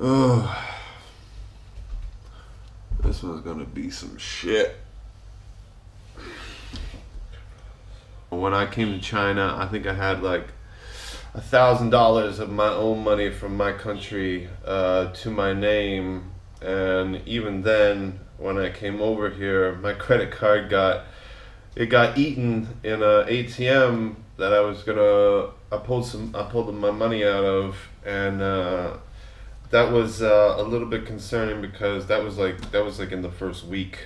Oh, this one's gonna be some shit. When I came to China, I think I had like $1,000 of my own money from my country to my name, and even then, when I came over here, my credit card got eaten in a ATM that I pulled my money out of, and that was a little bit concerning because that was like in the first week.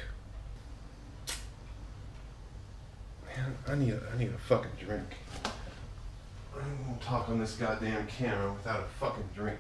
Man, I need a fucking drink. I ain't gonna talk on this goddamn camera without a fucking drink.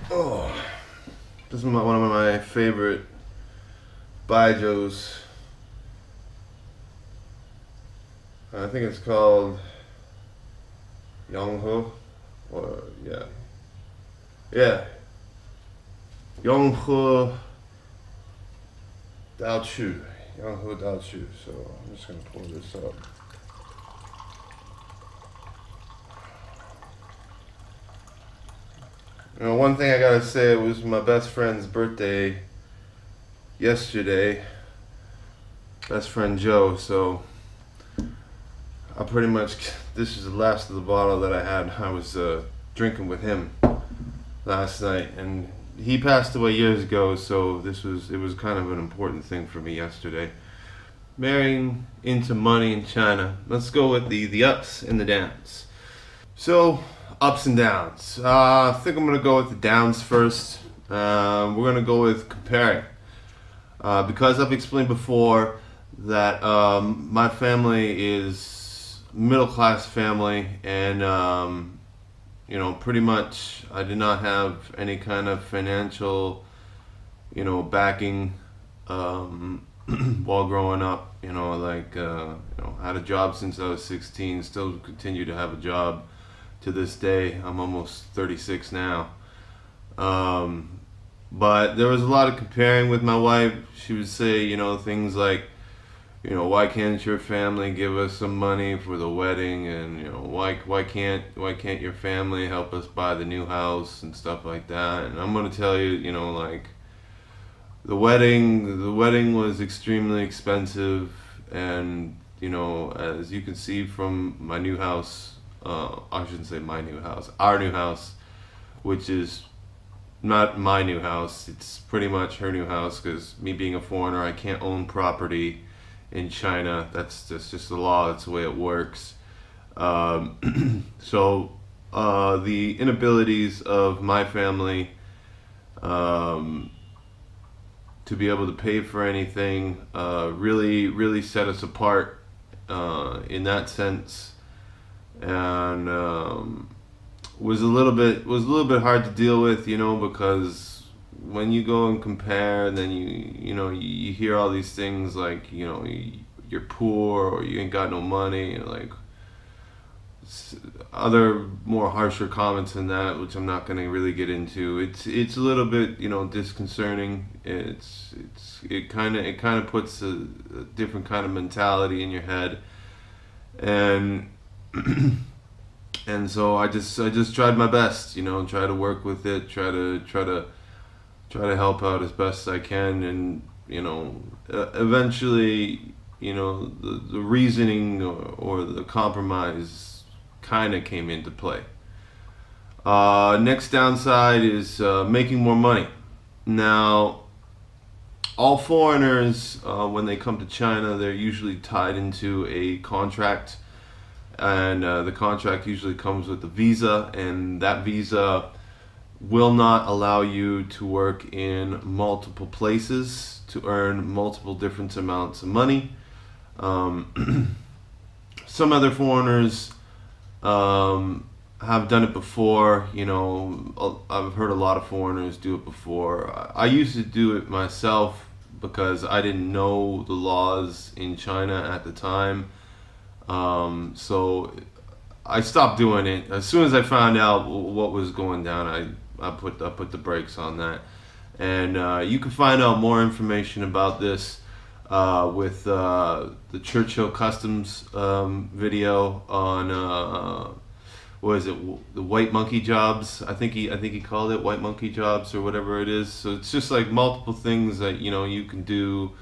Oh, this is one of my favorite Baijos. I think it's called Yonghe, or yeah, Yonghe Dao Chu, Yonghe Dao Chu. So I'm just gonna pull this up. You know, one thing I gotta say, it was my best friend's birthday yesterday. Best friend Joe, so I pretty much, this is the last of the bottle that I had. I was drinking with him last night, and he passed away years ago, so it was kind of an important thing for me yesterday. Marrying into money in China. Let's go with the ups and the downs. So, ups and downs. I think I'm gonna go with the downs first. We're gonna go with comparing. Because I've explained before that my family is middle class family, and pretty much I did not have any kind of financial, backing while growing up. Had a job since I was 16, still continue to have a job to this day. I'm almost 36 now. But there was a lot of comparing with my wife. She would say, things like, why can't your family give us some money for the wedding, and why can't your family help us buy the new house and stuff like that. And I'm gonna tell you, like, the wedding was extremely expensive, and as you can see from my new house, I shouldn't say my new house, our new house, which is not my new house. It's pretty much her new house, because me being a foreigner, I can't own property in China. That's just the law. That's the way it works. So the inabilities of my family to be able to pay for anything really set us apart in that sense, and was a little bit hard to deal with, because when you go and compare, and then you hear all these things like, you're poor, or you ain't got no money, like other more harsher comments than that, which I'm not going to really get into. It's a little bit disconcerting. It kind of puts a different kind of mentality in your head, and and so I just tried my best, try to work with it, try to help out as best as I can, and eventually, the reasoning or the compromise kind of came into play. Next downside is making more money. Now, all foreigners, when they come to China, they're usually tied into a contract, and the contract usually comes with a visa, and that visa will not allow you to work in multiple places to earn multiple different amounts of money. Some other foreigners have done it before. I've heard a lot of foreigners do it before. I used to do it myself because I didn't know the laws in China at the time. So I stopped doing it as soon as I found out what was going down. I put the brakes on that, and you can find out more information about this with the Churchill Customs video on what is it, the white monkey jobs. I think he called it white monkey jobs or whatever it is. So it's just like multiple things that you can do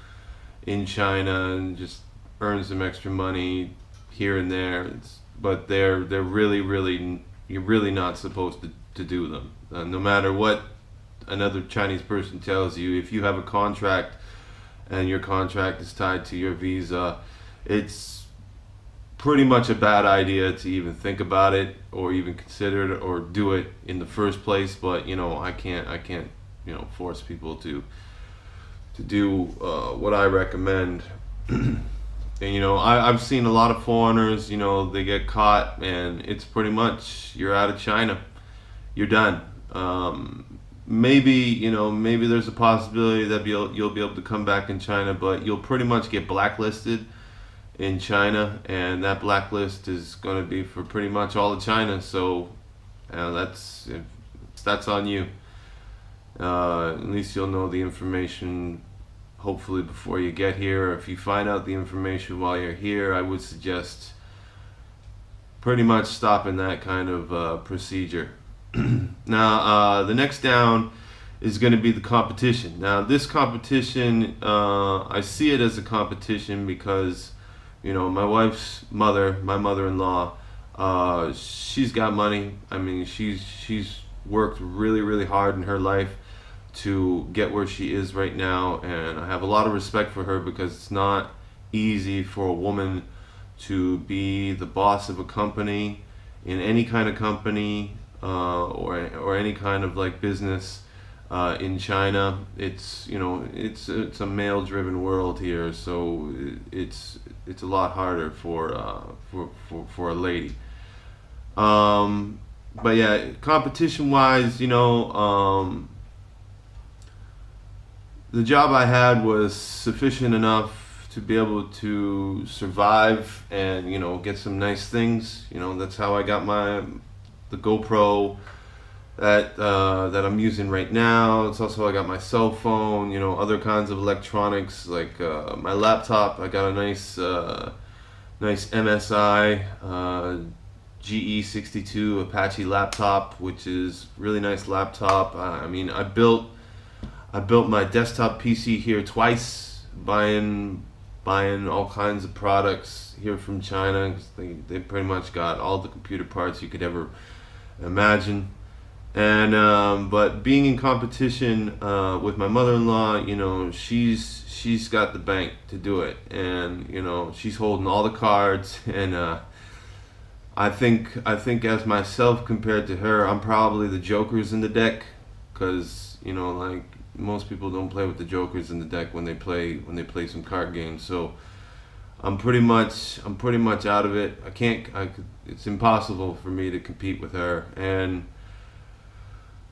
in China and just earn some extra money here and there. But they're really you're really not supposed to do them. No matter what another Chinese person tells you, if you have a contract and your contract is tied to your visa, it's pretty much a bad idea to even think about it or even consider it or do it in the first place. But I can't force people to do what I recommend. And I've seen a lot of foreigners, they get caught and it's pretty much you're out of China, you're done. Maybe there's a possibility that you'll be able to come back in China, but you'll pretty much get blacklisted in China, and that blacklist is going to be for pretty much all of China. So that's on you. At least you'll know the information hopefully before you get here. If you find out the information while you're here, I would suggest pretty much stopping that kind of procedure. Now, the next down is going to be the competition. Now, this competition, I see it as a competition because, my wife's mother, my mother-in-law, she's got money. I mean, she's worked really, really hard in her life to get where she is right now, and I have a lot of respect for her because it's not easy for a woman to be the boss of a company, in any kind of company, or any kind of like business in China. It's it's a male-driven world here, so it's a lot harder for a lady. But yeah, competition-wise, the job I had was sufficient enough to be able to survive and get some nice things. That's how I got the GoPro that I'm using right now. It's also how I got my cell phone. Other kinds of electronics like my laptop. I got a nice MSI GE62 Apache laptop, which is really nice laptop. I built my desktop PC here twice, buying all kinds of products here from China, 'cause they pretty much got all the computer parts you could ever imagine. And but being in competition with my mother-in-law, she's got the bank to do it, and she's holding all the cards. And I think as myself compared to her, I'm probably the jokers in the deck, because like most people don't play with the jokers in the deck when they play some card games. So I'm pretty much out of it. It's impossible for me to compete with her. And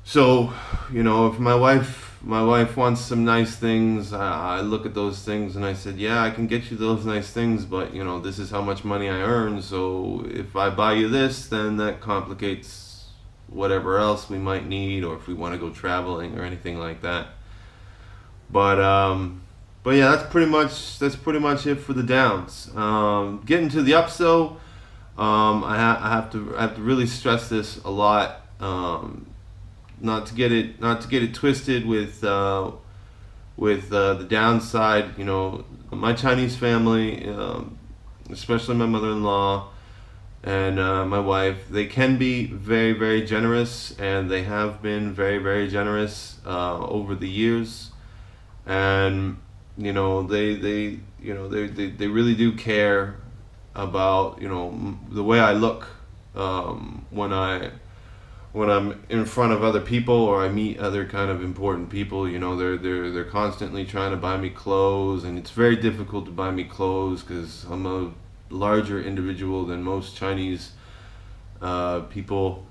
so if my wife wants some nice things, I look at those things and I said, yeah, I can get you those nice things, but this is how much money I earn. So if I buy you this, then that complicates whatever else we might need, or if we want to go traveling or anything like that. But yeah, that's pretty much it for the downs. Getting to the ups though, I have to really stress this a lot. Not to get it twisted with the downside. My Chinese family, especially my mother-in-law and my wife, they can be very, very generous, and they have been very, very generous over the years. And they really do care about the way I look when I'm in front of other people or I meet other kind of important people. They're constantly trying to buy me clothes, and it's very difficult to buy me clothes because I'm a larger individual than most Chinese people.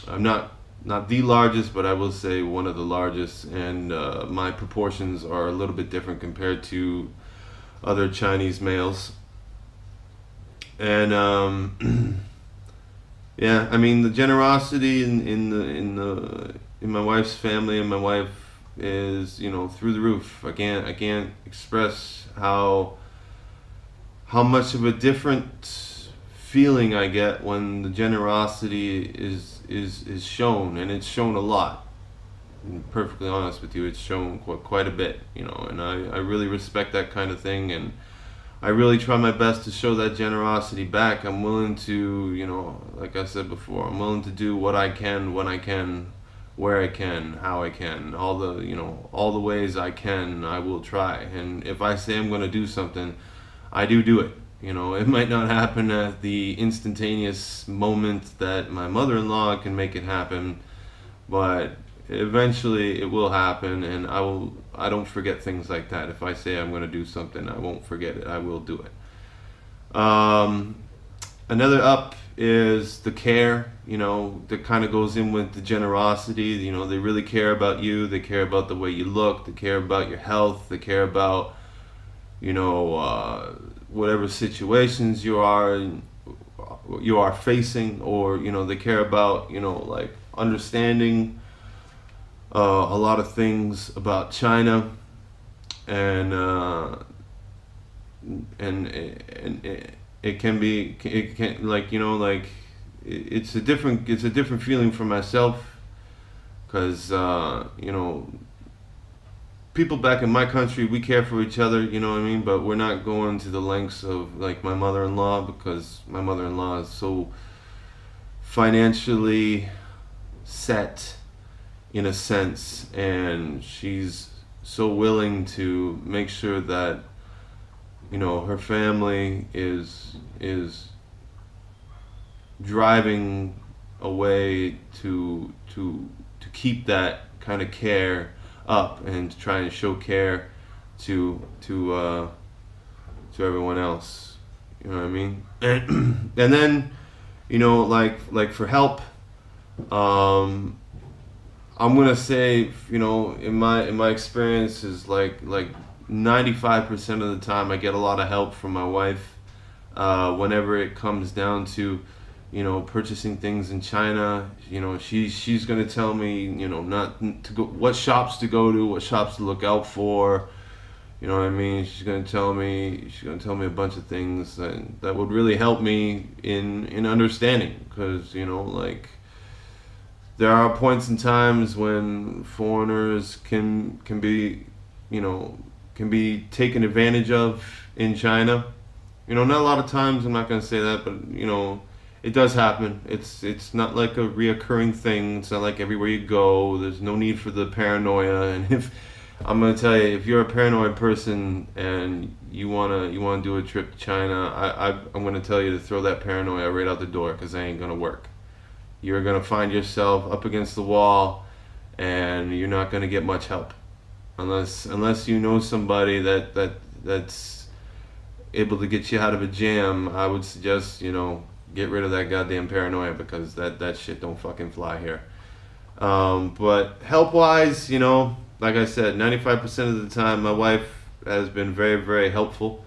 I'm not not the largest, but I will say one of the largest, and my proportions are a little bit different compared to other Chinese males. And yeah, I mean the generosity in my wife's family, and my wife is, through the roof. I can't express how much of a different feeling I get when the generosity is shown, and it's shown a lot. I'm perfectly honest with you, it's shown quite a bit, and I really respect that kind of thing, and I really try my best to show that generosity back. I'm willing to, like I said before, I'm willing to do what I can, when I can, where I can, how I can, all the ways I can, I will try. And if I say I'm going to do something, I do it. It might not happen at the instantaneous moment that my mother-in-law can make it happen, but eventually it will happen, and I don't forget things like that. If I say I'm going to do something, I won't forget it. I will do it. Another up is the care, that kind of goes in with the generosity. They really care about you. They care about the way you look. They care about your health. They care about, whatever situations you are facing, or they care about, like understanding a lot of things about China, and it can like it's a different feeling for myself, because people back in my country, we care for each other, what I mean, but we're not going to the lengths of like my mother-in-law, because my mother-in-law is so financially set, in a sense, and she's so willing to make sure that her family is driving a way to keep that kind of care up, and to try and show care to everyone else. You know what I mean? And then like for help, I'm gonna say, in my experience is like 95% of the time I get a lot of help from my wife, whenever it comes down to purchasing things in China. She's gonna tell me, not to go, what shops to go to, what shops to look out for. You know what I mean? She's gonna tell me a bunch of things that would really help me in understanding, because like there are points and times when foreigners can be taken advantage of in China. Not a lot of times, I'm not gonna say that, but it does happen. It's not like a reoccurring thing. It's not like everywhere you go. There's no need for the paranoia. And if I'm gonna tell you, if you're a paranoid person and you wanna do a trip to China, I'm gonna tell you to throw that paranoia right out the door, because that ain't gonna work. You're gonna find yourself up against the wall, and you're not gonna get much help unless you know somebody that's able to get you out of a jam. I would suggest get rid of that goddamn paranoia, because that shit don't fucking fly here. But help wise, like I said, 95% of the time my wife has been very, very helpful,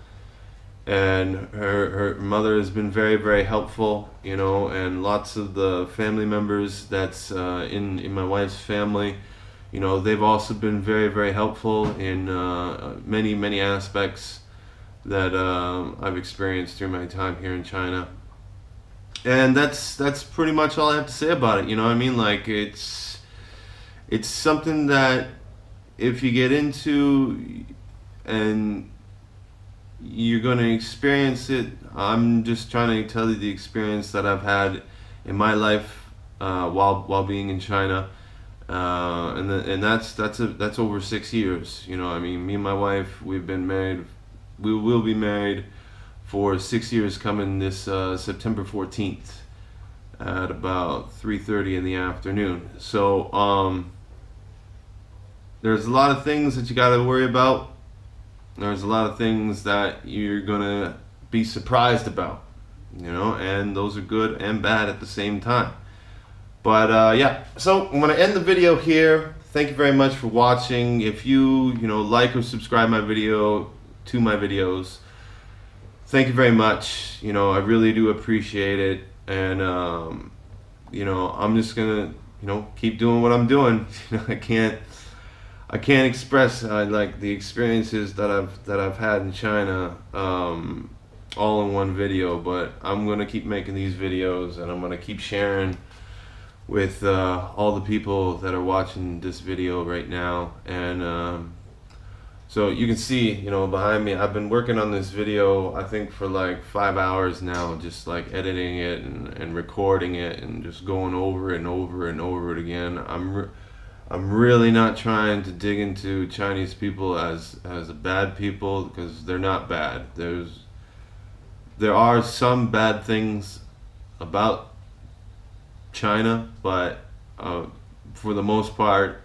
and her mother has been very, very helpful, and lots of the family members that's in my wife's family, they've also been very, very helpful in many, many aspects that I've experienced through my time here in China. And that's pretty much all I have to say about it. I mean? Like, it's something that if you get into and you're going to experience it. I'm just trying to tell you the experience that I've had in my life while being in China, and that's over 6 years. I mean, me and my wife, we've been married. We will be married for 6 years coming this September 14th at about 3:30 in the afternoon. So there's a lot of things that you got to worry about. There's a lot of things that you're gonna be surprised about, and those are good and bad at the same time. But yeah, so I'm gonna end the video here. Thank you very much for watching. If you like or subscribe my video to my videos, thank you very much. I really do appreciate it, and I'm just gonna keep doing what I'm doing. I can't express like the experiences that I've had in China all in one video, but I'm gonna keep making these videos, and I'm gonna keep sharing with all the people that are watching this video right now. And so you can see behind me, I've been working on this video I think for like 5 hours now, just like editing it and recording it and just going over it and over and over it again. I'm really not trying to dig into Chinese people as bad people, because they're not bad. There are some bad things about China, but for the most part,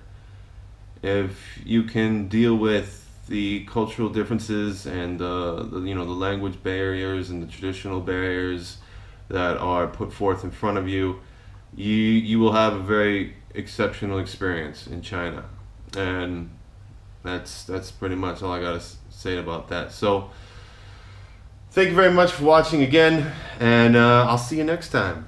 if you can deal with the cultural differences and the language barriers and the traditional barriers that are put forth in front of you, you will have a very exceptional experience in China. And that's pretty much all I gotta say about that. So thank you very much for watching again, and I'll see you next time.